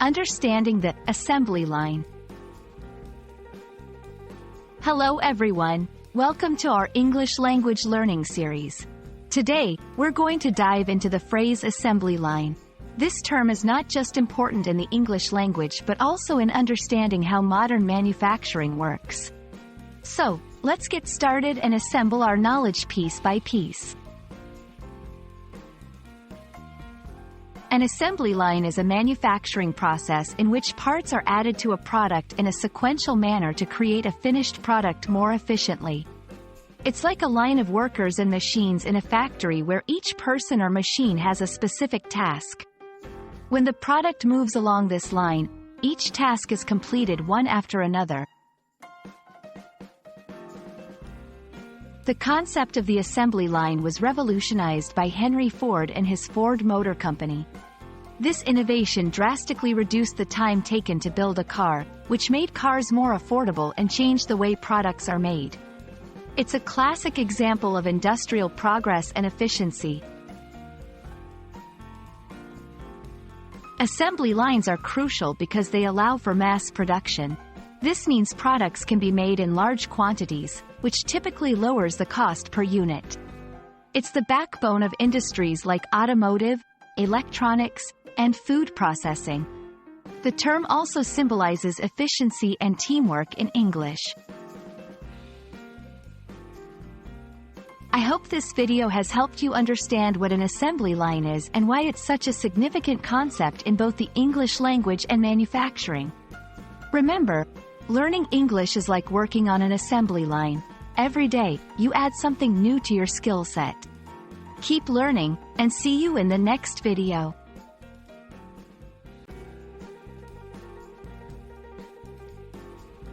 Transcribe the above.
Understanding the assembly line. Hello everyone, welcome to our English language learning series. Today, we're going to dive into the phrase assembly line. This term is not just important in the English language but also in understanding how modern manufacturing works. So, let's get started and assemble our knowledge piece by piece. An assembly line is a manufacturing process in which parts are added to a product in a sequential manner to create a finished product more efficiently. It's like a line of workers and machines in a factory where each person or machine has a specific task. When the product moves along this line, each task is completed one after another. The concept of the assembly line was revolutionized by Henry Ford and his Ford Motor Company. This innovation drastically reduced the time taken to build a car, which made cars more affordable and changed the way products are made. It's a classic example of industrial progress and efficiency. Assembly lines are crucial because they allow for mass production. This means products can be made in large quantities, which typically lowers the cost per unit. It's the backbone of industries like automotive, electronics, and food processing. The term also symbolizes efficiency and teamwork in English. I hope this video has helped you understand what an assembly line is and why it's such a significant concept in both the English language and manufacturing. Remember, learning English is like working on an assembly line. Every day, you add something new to your skill set. Keep learning, and see you in the next video.